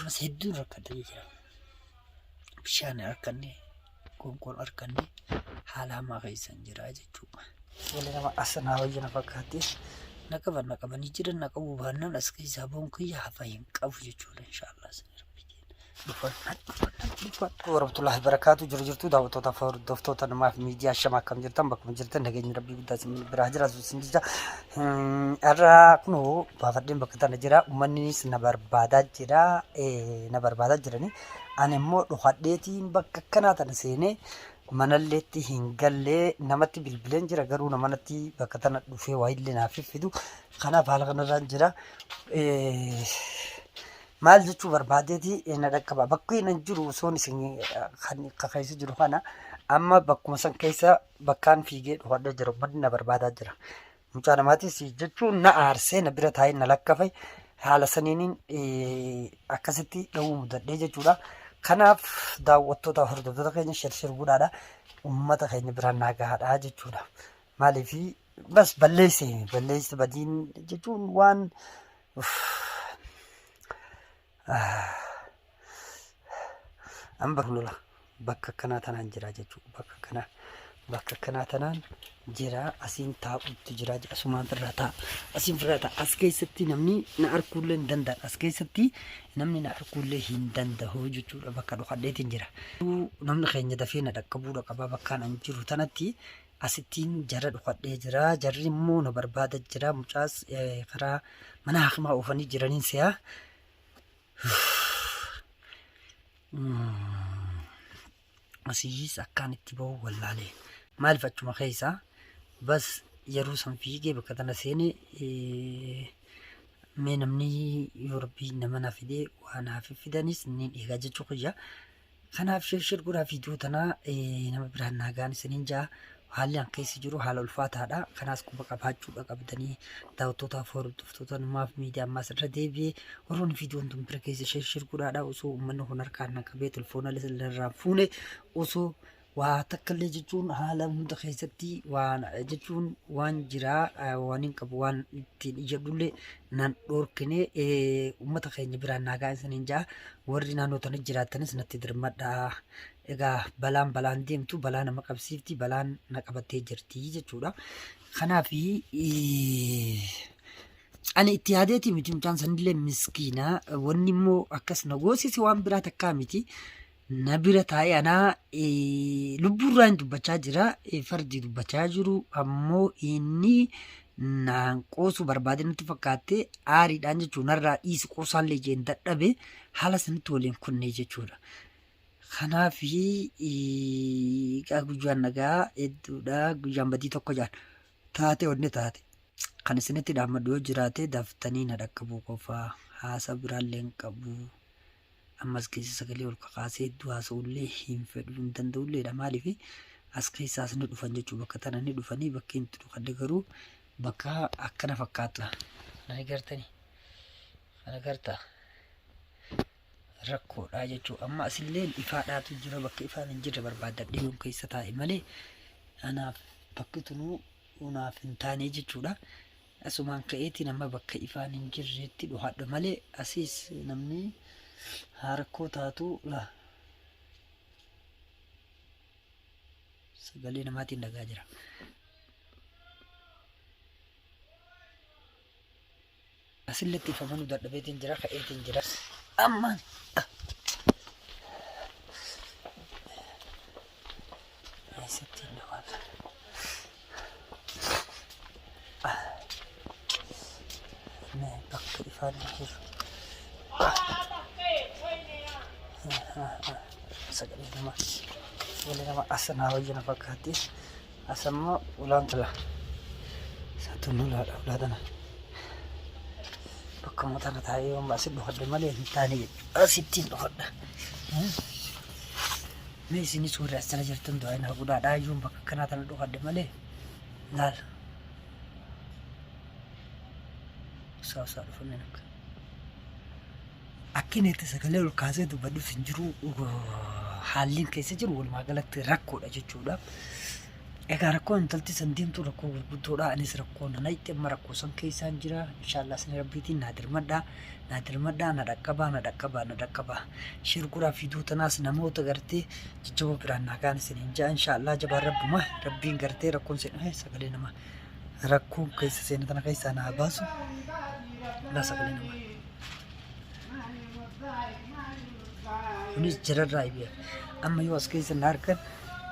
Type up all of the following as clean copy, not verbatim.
Akkasumas hedduu rakkatan jira. Bishaan harkanne konkoon harkanne haala hamaa keessan jira jechuudha. Wali nama asanaa wayya na fakkaate naqabanii jiran naqabuu baannaan as keessaa boon kiyya hafa hin qabu jechuudha inshaallah. Warahmatullahi wabarakatuh. Jirtu daawwattoota hordoftoota namaaf miidiyaa shama akkam jirtan bakkuma jirtan nageenyi rabbii guddaa isin biraa jiraatu isin jira. Irraa kunoo baafadheen bakka tana jira. Uummannis na barbaadaa jira. Na barbaadaa jirani. Ani immoo dhufadheetiin bakka akkanaa tana seenee manalleetti hin gallee namatti bilbileen jira garuu namanatti bakka tana dhufee waa illee naaf fidu. Kanaaf haala kanarraan jira. Maal jechuu barbaadeeti na dhaqqaba. Bakki nan jiru osoon isin kan keessa jiru kana amma bakkuma san keessa bakkaan fiigee dhufadhee jira. Uummanni na barbaadaa jira. Mucaa namaatis jechuun na aarsee na bira taa'ee na lakkafe haala saniiniin akkasitti dha'uu mudadhee jechuudha. Kanaaf daawwattoota hordoftoota keenya shirguudhaadha. Uummata keenya biraan naagaadha jechuudha. Maaliif bas balleesse badiin jechuun waan ambar lola bakka kanaa tanaan jira jechuudha. Bakka kanaa tanaan jira asiin taa'utti jira asumaan firraa ta'a. Asiin firraa ta'a. As keessatti namni na arguullee hin danda'u. As keessatti namni na arguullee hin danda'u jechuudha. Bakka dhokadheetiin jira. Namni keenya dafee na dhaqqabuudha qaba bakkaan an jiru tanatti asittiin jara dhokadhee jira. Jarri immoo na barbaada jira. Mucaas karaa mana hakimaa oofanii jiraniin si'a. Asiis akkaan itti bahu wallaalee maaliif achuma keessaa bas yeroo san fiigee bakka tana seenee mee namni yoo rabbii nama na fidee waan naaf fidanis ni dhiigaa jechuu kiyya. Kanaaf shirguudhaa fiidiyoo tanaa nama biraan naagaan isiniin jaa haalli an keessa jiru haala ulfaataadha. Kanaas quba qabaachuudha qabdanii daawwattootaaf hordoftoota namaaf miidiyaa ammaas irra deebi'ee warroonni viidiyoon tun bira keessa shirguudhaadha. Osoo uummanni kun harkaan naqabee telefoona irraa fuune osoo waa takkallee jechuun haala hunda keessatti waan jechuun waan jiraa waan hin qabu waan ittiin ijadhullee nan dhorkine uummata keenya biraan naagaa isiniin jaa. Warri naannoo tana jiraatanis natti dirmadhaa. Egaa balaan deemtu balaa nama qabsiifti balaan na qabattee jirti jechuudha. Kanaaf ani itti yaadeeti miti mucaan sanillee miskiina wanni immoo akkas na goosise waan biraa takkaa miti. Na bira taa'ee anaa lubbuurraa hin dubbachaa jira. Fardi dubbachaa jiru ammoo inni naan qoosuu barbaade natti fakkaatte aariidhaan jechuun narraa dhiisi qoosaallee jeen dadhabe haala sanitti waliin kunne jechuudha. Kanaaf guyyaan nagaa hedduudha. Guyyaan badii tokko jaan taate wanni taate kan isinitti dhaammadhu yoo jiraate daftanii na dhaqqabuu qofaa haasa biraallee hin qabu. Ammas keessa sagalee ol kakaasee hedduu haasa'ullee hin fedhu hin danda'ulleedha. Maaliif as keessaas ni dhufan jechuu bakka tana ni dhufanii bakki hin dhufadde garuu bakka akkana fakkaata. Kana gartanii kana gartaa rakkoodha jechuudha. Amma asillee ifaadhaatu jira bakka ifaan hin jirre barbaadadhee yoon keessa taa'e malee anaaf bakki tunuu unaaf hin taane jechuudha. Asumaan ka'eetiin amma bakka ifaan hin jirreetti dhuhaadha malee asiis namni harkoo taatu la sagalee namaatiin dhagaa jira. Asilletti ifamanuu dadhabeetiin jira ka'eetiin jira. Amman Aisyah nawal Nah, bakal ifan akhir Sagali nama asana wajah nampak hati asama ulang telah satu nula ulatana bakka mata tayo masih dohadde malee tani asittiin dohadda mee sini suura asana jirtan doa na gudaadhaa iyyuu bakka kanaa tana dohadde malee laal saasaa dhufame nakka akkinetti sagalee ol kaasee dubbadhuuf hin jiru haalliin keessa jiru walumaa galatti rakkoodha jechuudha. Egaa rakkoo intalti san deemtu rakkoo gurguddoodha. Anis rakkoo nana itti amma rakkoo san keessaan jira. Inshaallah isin rabbiitiin naa dirmadhaa na dhaqqabaa. Shirguraa fiduu tanaas namoota gartee jajjaboo biraan naa kaan isin hin jaa inshaallah jabaan rabbuma rabbiin gartee rakkoon seen sagalee nama rakkoon keessa seena tana keessaa naa baasu laa sagalee nama. Kunis jirarraa ibiya amma yoo as keessa na argan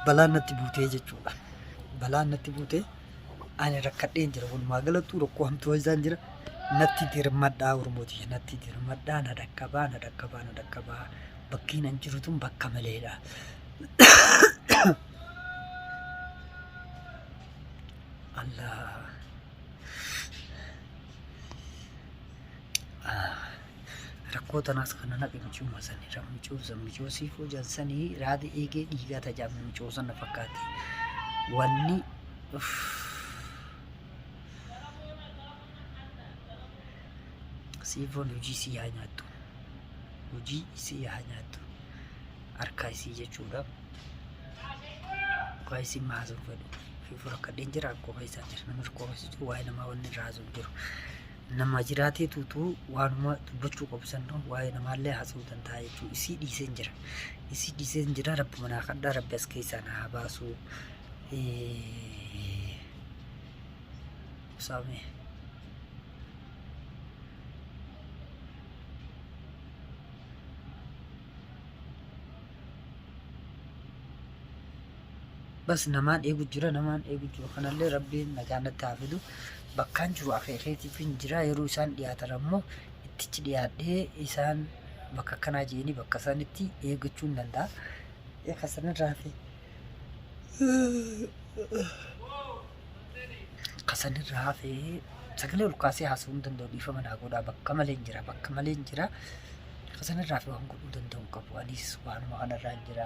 balaan natti buutee jechuudha. Balaan natti buutee ani rakkadheen jira walumaa galatti rakkoo hamtuu isaan jira. Natti dirmadhaa Oromooti natti dirmadhaa na dhaqqabaa bakkiin an jiru tun bakka maleedha. Allah rakkoo tanaas kana naqe micuuma sanirra micuusa siifuu jansanii raadi eegee dhiigaa tajaajila micuusan na fakkaate wanni siifoon hojii isii haa nyaattu harka isii jechuudha. Qofa isii maasuu fedhu fiifuu rakkadheen jira qofa isaa jira namni qofa isii jiru waa'ee namaa wanni irraa haasa'u jiru. Nama jiraatee tuutuu waanuma dubbachuu qabsan waa'ee namaallee haasa'uu danda'a jechuudha. Isii dhiiseen jira rabbi manaa kadhaa rabbi as keessaa na haa baasu. Saamee bas namaan eegu jira kanallee rabbiin nagaan natti haa fidu. Bakkaan jiru akeekeetiif hin jira yeroo isaan dhiyaatan ammoo ittichi dhiyaadhee isaan bakka akkanaa jeeni bakka isaanitti eeggachuu hin danda'a. Kasanirraa hafee sagalee ol kaasee haasa'uu hin danda'u dhiifama naa godhaa bakka malee hin jira. Kasanirraa hafee waan godhuu danda'u qabu anis waanuma kanarraa hin jira.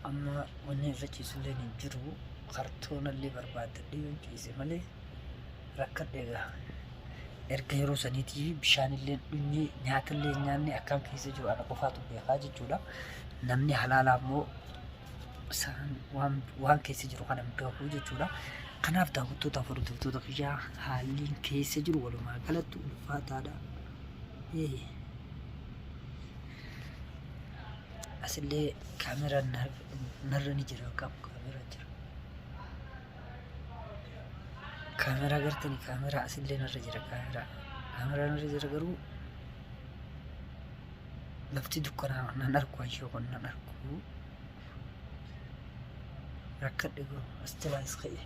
Amma wanni irra ciisullee hin jiru kartoonallee barbaadadhee yoo ciise malee rakkadhe egaa erga yeroo saniitii bishaanillee dhunyee nyaatallee nyaanne akkam keessa jiru ana qofaatu beekaa jechuudha. Namni halaalaa immoo waan keessa jiru kana hin beeku jechuudha. Kanaaf daawwattoota hordoftoota kiyyaa haalli keessa jiru walumaa galatti ulfaataadha. Asillee kaameraan narra ni jira kaameraa jira. Kaameraa gartanii kaameraa asillee narra jira kaameraa narra jira garuu lafti dukkanaa nan argu ayyoo kun nan argu rakkadhe garuu as jalaas ka'e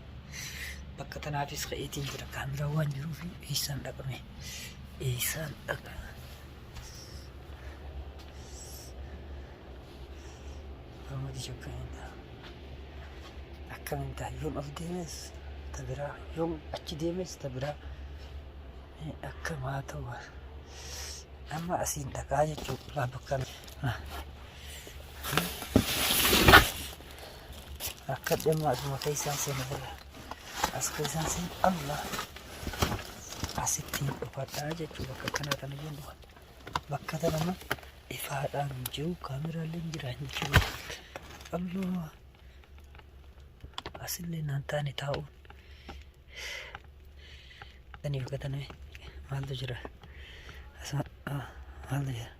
bakka tanaafis ka'eetiin jira kaameraa waan jiruuf eessaan dhaqame Ramadi shakkanidha. Akkamiin ta'a yoon of deemes tabiraa yoon achi deemes tabiraa akkam haa ta'u amma asiin dhaqaa jechuudha bakka akka dhimma asuma keessaan seena jira as keessaan seen Allah asittiin dhufadhaa jechuudha bakka kanaa kana jennu bakka tanama ifaadhaan hin jiru kaameraallee hin jira hin jiru Allah asillee naan taane taa'uun tanii bakka taname maaltu jira maaltu jira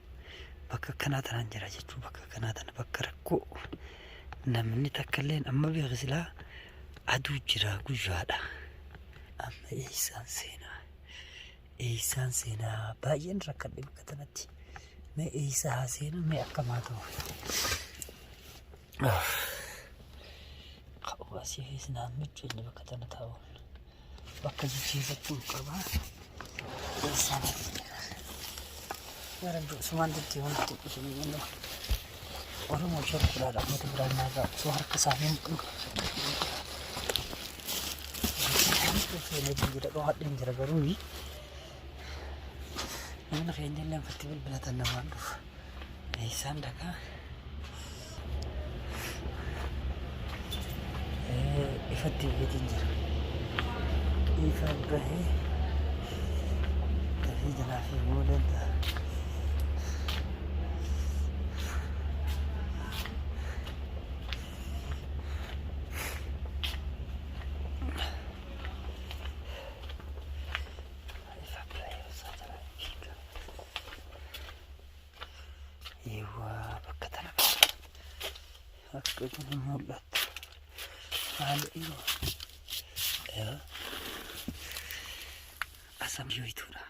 bakka kanaa tanaan jira jechuu bakka kanaa tana bakka rakkoo namni takkaillee amma beeku silaa aduu jira guyyaadha amma eessaan seenaa baay'een rakkadhe bakka tanatti mee eessa haa seenu mee akkamaa ta'u asii keessa naannichi inni bakka tana taa'uun bakka jijjiirrachuu qabaa eessaan gara sumaan jettee wanti isheen inni Oromoo shakkuudhaadha mata biraan naarraa osoo harka isaanii hin qabu jira dho'adheen jira garuu namni keenya illee anfatti bilbilatan namaan dhufu eessaan dhagaa ifatti biyyatiin jira ifa bahee dafii jalaa fi mooleen ta'a Ini mul'at. Haala yeroo asam jechuudha.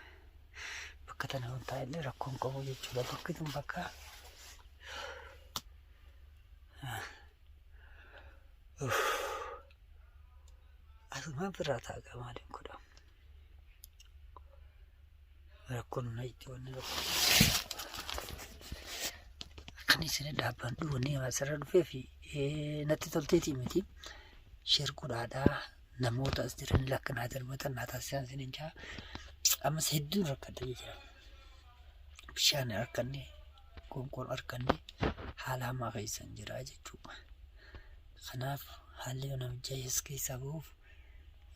Bakka tana wanta illee rakkoon qabu jechuudha. Bakki tun bakka asuma biraa taa'a maaliin godha. Rakkoon na itti wanni rakkoon. Kan isin dhaabban dhuunfanii asirra dhufee fi natti tolteetii miti. Shirkuudhaadhaa namoota as jiran lakkanaa darbatan naa taasisan isin jaa. Ammas hedduun rakkadha jira. Bishaan harkanne, qoonqoon harkanne haala hamaa keessan jira jechuudha. Kanaaf haalli namicha as keessaa bahuuf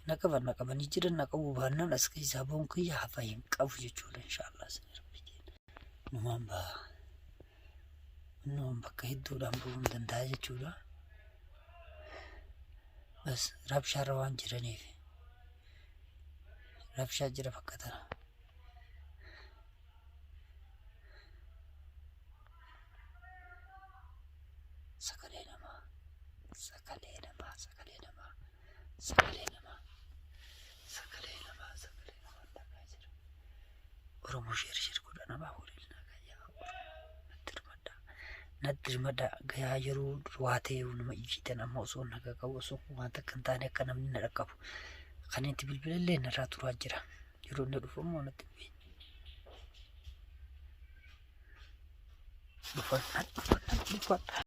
naqabanii jiran naqabuu baannaan as keessaa bahuun kiyya hafa hin qabu jechuudha inshaallah. Numaan baha. Numaan bakka hedduudhaan bahuu hin danda'a jechuudha. Bas rabshaarra waan jiraniif rabshaa jira bakka tana. Sagalee namaa dhagaa jira. Oromoo shir godha namaa waliin nagaa natti hirmadda gayaa yeroo waa ta'e nama ijjiitan amma osoo nagaa qabu osoo wanta kan taane akka namni na dhaqqabu kan itti bilbilallee narraa turaa jira. Yeroo inni dhufu immoo natti dhufan.